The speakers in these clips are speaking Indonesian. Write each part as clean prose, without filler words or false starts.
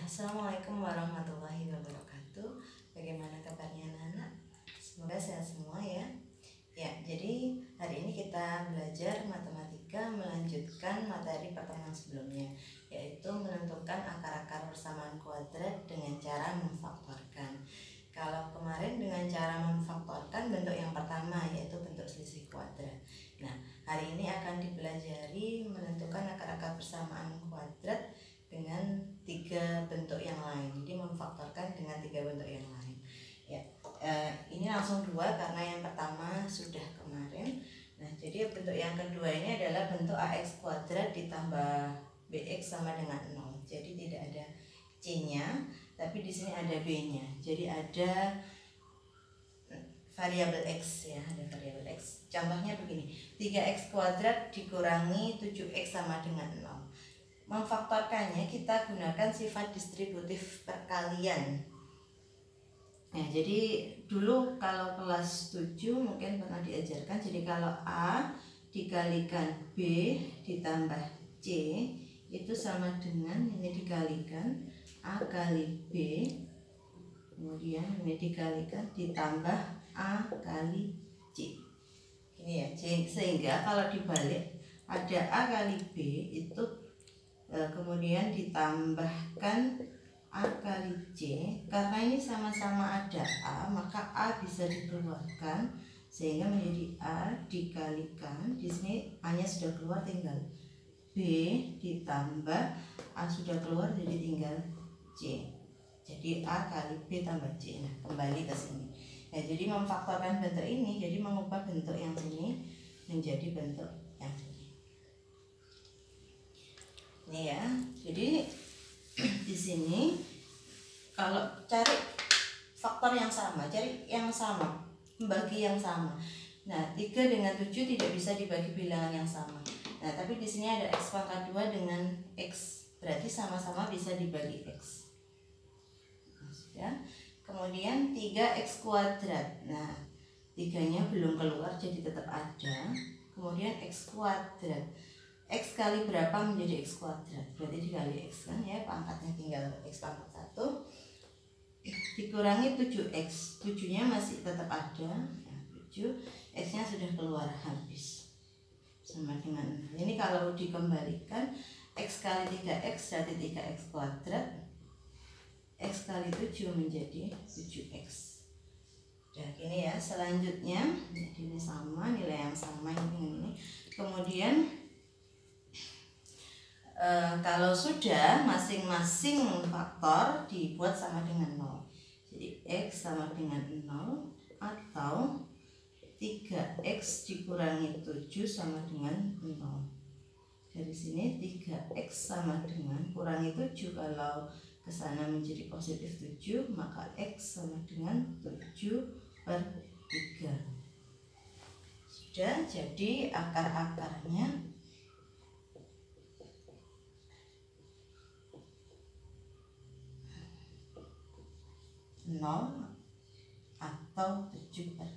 Assalamualaikum warahmatullahi wabarakatuh. Bagaimana kabarnya anak-anak? Semoga sehat semua ya. Ya, jadi hari ini kita belajar matematika melanjutkan materi pertemuan sebelumnya, yaitu menentukan akar-akar persamaan kuadrat dengan cara memfaktorkan. Kalau kemarin dengan cara memfaktorkan bentuk yang pertama, yaitu bentuk selisih kuadrat. Nah, hari ini akan dipelajari menentukan akar-akar persamaan kuadrat dengan 3 bentuk yang lain. Jadi memfaktorkan dengan 3 bentuk yang lain. Ya, ini langsung 2 karena yang pertama sudah kemarin. Nah, jadi bentuk yang kedua ini adalah bentuk ax kuadrat ditambah bx sama dengan 0. Jadi tidak ada c-nya, tapi di sini ada b-nya. Jadi ada variabel x ya, ada variabel x. Contohnya begini, 3x kuadrat dikurangi 7x sama dengan 0. Memfaktorkannya kita gunakan sifat distributif perkalian. Nah, jadi dulu kalau kelas 7 mungkin pernah diajarkan. Jadi kalau A dikalikan B ditambah C itu sama dengan ini dikalikan A kali B, kemudian ini dikalikan ditambah A kali C. Ini ya, sehingga kalau dibalik ada A kali B itu kemudian ditambahkan A kali C. Karena ini sama-sama ada A, maka A bisa dikeluarkan sehingga menjadi A dikalikan, di sini A-nya sudah keluar, tinggal B ditambah A sudah keluar jadi tinggal C. Jadi A kali B tambah C. Nah, kembali ke sini. Nah, jadi memfaktorkan bentuk ini, jadi mengubah bentuk yang sini menjadi bentuk yang sini. Ini ya, jadi di sini kalau cari faktor yang sama, cari yang sama, membagi yang sama. Nah, 3 dengan 7 tidak bisa dibagi bilangan yang sama. Nah, tapi di sini ada x pangkat 2 dengan x, berarti sama-sama bisa dibagi x. Ya. Kemudian 3x kuadrat. Nah, 3-nya belum keluar jadi tetap ada. Kemudian x kuadrat. X kali berapa menjadi x kuadrat? Berarti dikali x kan ya, pangkatnya tinggal x pangkat 1 dikurangi 7x. 7-nya masih tetap ada ya, 7, x-nya sudah keluar habis sama dengan 0. Ini kalau dikembalikan x kali 3x berarti 3x kuadrat, x kali 7 menjadi 7x. Dan ini ya, selanjutnya jadi ini sama, nilai yang sama ini dengan ini. Kemudian kalau sudah masing-masing faktor dibuat sama dengan 0. Jadi x sama dengan 0 atau 3x dikurangi 7 sama dengan 0. Dari sini 3x sama dengan kurangi 7, kalau ke sana menjadi positif 7, maka x sama dengan 7/3. Sudah jadi akar-akarnya 0 atau 7/3.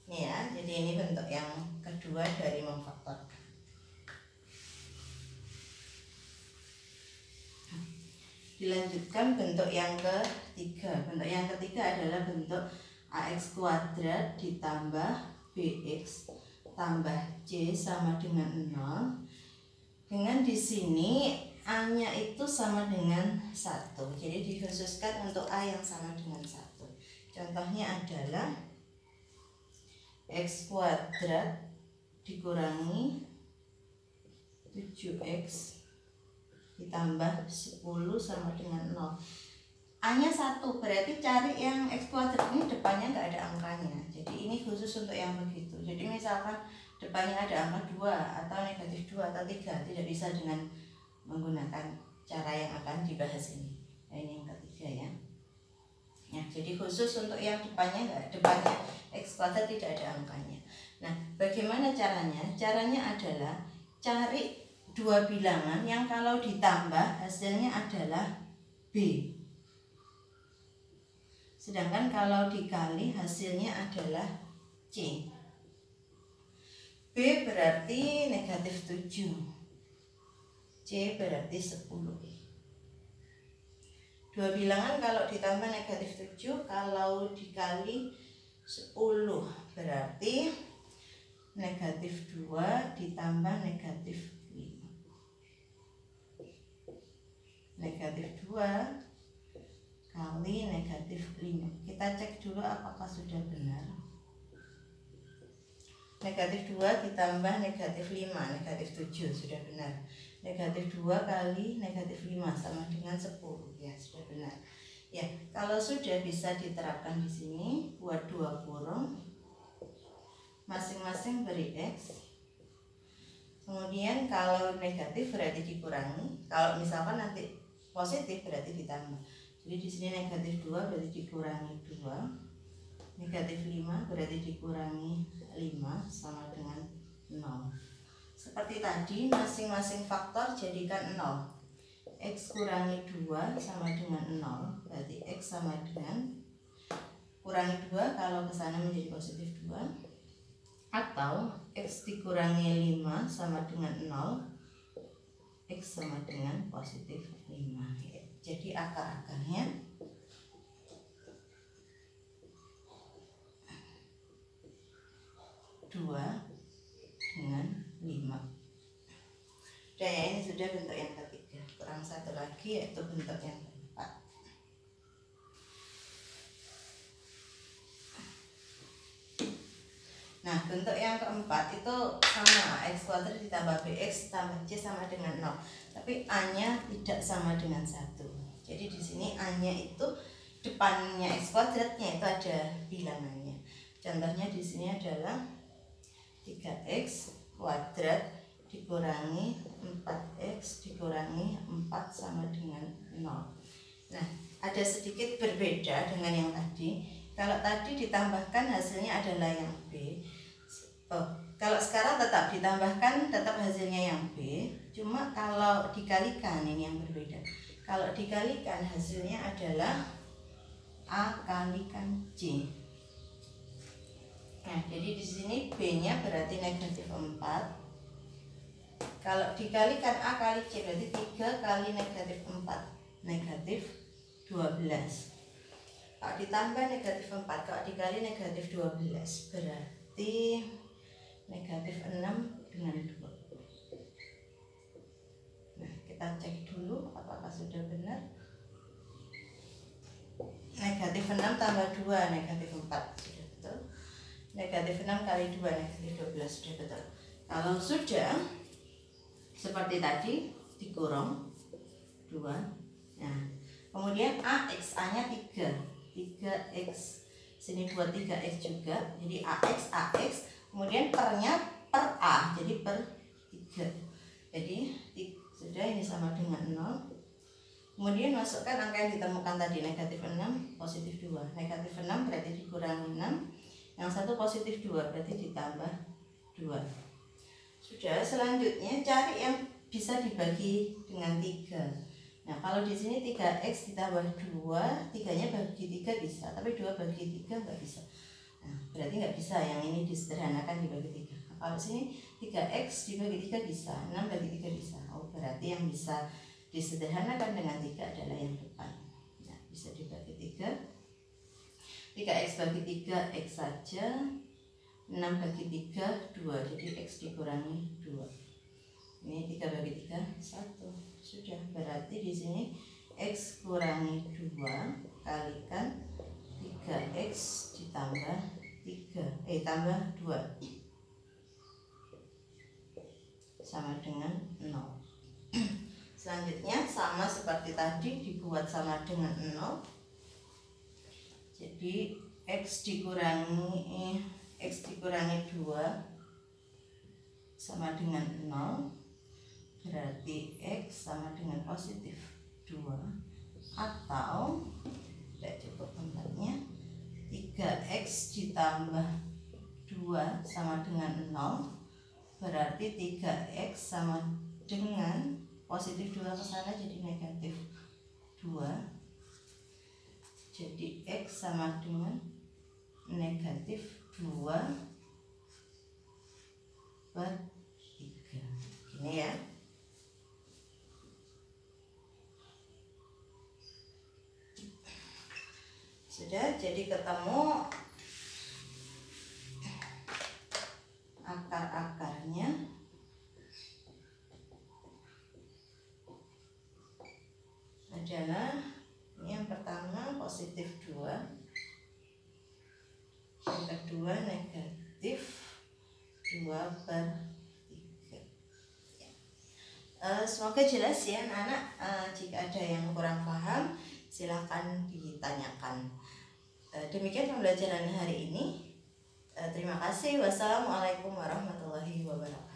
Ini ya, jadi ini bentuk yang kedua dari memfaktorkan. Dilanjutkan bentuk yang ketiga. Bentuk yang ketiga adalah bentuk ax kuadrat ditambah bx tambah c sama dengan 0. Dengan di sini A-nya itu sama dengan 1. Jadi dikhususkan untuk A yang sama dengan 1. Contohnya adalah x kuadrat dikurangi 7x ditambah 10 sama dengan 0. A-nya 1, berarti cari yang x kuadrat ini depannya nggak ada angkanya. Jadi ini khusus untuk yang begitu. Jadi misalkan depannya ada angka 2 atau negatif 2 atau 3, tidak bisa dengan menggunakan cara yang akan dibahas ini. Nah, ini yang ketiga ya. Ya, jadi khusus untuk yang depannya x kuadrat tidak ada angkanya. Nah, bagaimana caranya? Caranya adalah cari 2 bilangan yang kalau ditambah hasilnya adalah b. Sedangkan kalau dikali hasilnya adalah c. B berarti negatif 7. C berarti 10. Dua bilangan kalau ditambah negatif 7, kalau dikali 10 berarti negatif 2 ditambah negatif 5. Negatif 2 kali negatif 5. Kita cek dulu apakah sudah benar. Negatif 2 ditambah negatif 5, negatif 7, sudah benar. Negatif 2 kali negatif 5 sama dengan 10, ya sudah benar. Ya, kalau sudah bisa diterapkan di sini, buat 2 kurung, masing-masing beri X. Kemudian kalau negatif berarti dikurangi, kalau misalkan nanti positif berarti ditambah. Jadi di sini negatif 2 berarti dikurangi 2, negatif 5 berarti dikurangi 5 sama dengan 0. Seperti tadi, masing-masing faktor jadikan 0. X kurangi 2 sama dengan 0, berarti X sama dengan kurangi 2 kalau ke sana menjadi positif 2, atau X dikurangi 5 sama dengan 0, X sama dengan positif 5. Jadi akar-akarnya 2 dengan 5. Dan ya, ini sudah bentuk yang ketiga. Kurang satu lagi yaitu bentuk yang keempat. Nah, bentuk yang keempat itu sama, X kuadrat ditambah BX tambah C sama dengan 0. Tapi A-nya tidak sama dengan 1. Jadi di sini A-nya itu depannya X kuadratnya itu ada bilangannya. Contohnya di sini adalah 3X kuadrat dikurangi 4X dikurangi 4 sama dengan 0. Nah, ada sedikit berbeda dengan yang tadi. Kalau tadi ditambahkan hasilnya adalah yang B. Kalau sekarang tetap ditambahkan, tetap hasilnya yang B. Cuma kalau dikalikan, ini yang berbeda. Kalau dikalikan hasilnya adalah A kalikan C. Nah, jadi di sini B-nya berarti negatif 4. Kalau dikalikan A kali C berarti 3 kali negatif 4, negatif 12. Kalau ditambah negatif 4, kalau dikali negatif 12 berarti negatif 6 dengan 2. Nah, kita cek dulu apakah sudah benar. Negatif 6 tambah 2, negatif 4, sudah betul. Negatif 6 kali 2, negatif 12, sudah betul. Kalau sudah seperti tadi, dikurung 2. Nah, kemudian AX, A-nya 3. 3X. Sini buat 3X juga. Jadi AX, kemudian pernya per A, jadi per 3. Jadi sudah, ini sama dengan 0. Kemudian masukkan angka yang ditemukan tadi, negatif 6, positif 2. Negatif 6 berarti dikurangi 6. Yang satu positif 2 berarti ditambah 2. Sudah, selanjutnya cari yang bisa dibagi dengan 3. Nah, kalau di sini 3X ditambah 2, 3-nya bagi 3 bisa, tapi 2 bagi 3 nggak bisa. Nah, berarti nggak bisa, yang ini disederhanakan dibagi 3. Nah, kalau sini 3X dibagi 3 bisa, 6 bagi 3 bisa. Oh, berarti yang bisa disederhanakan dengan 3 adalah yang depan. Nah, bisa dibagi 3. 3X bagi 3, X saja. 6 bagi 3, 2. Jadi X dikurangi 2. Ini 3 bagi 3, 1. Sudah, berarti di sini X kurangi 2 kalikan 3X ditambah 3, tambah 2 sama dengan 0. Selanjutnya sama seperti tadi, dibuat sama dengan 0. Jadi X dikurangi 2 sama dengan 0, berarti X sama dengan positif 2, atau tidak cukup tempatnya, 3X ditambah 2 sama dengan 0, berarti 3X sama dengan positif 2 ke sana jadi negatif 2. Jadi X sama dengan negatif 2 per 3. Gini ya. sudah, jadi ketemu akar-akarnya. Adalah ini yang pertama positif 2, yang kedua negatif 2/3. Semoga jelas ya anak-anak. Jika ada yang kurang paham silahkan ditanyakan. Demikian pembelajaran hari ini. Terima kasih. Wassalamualaikum warahmatullahi wabarakatuh.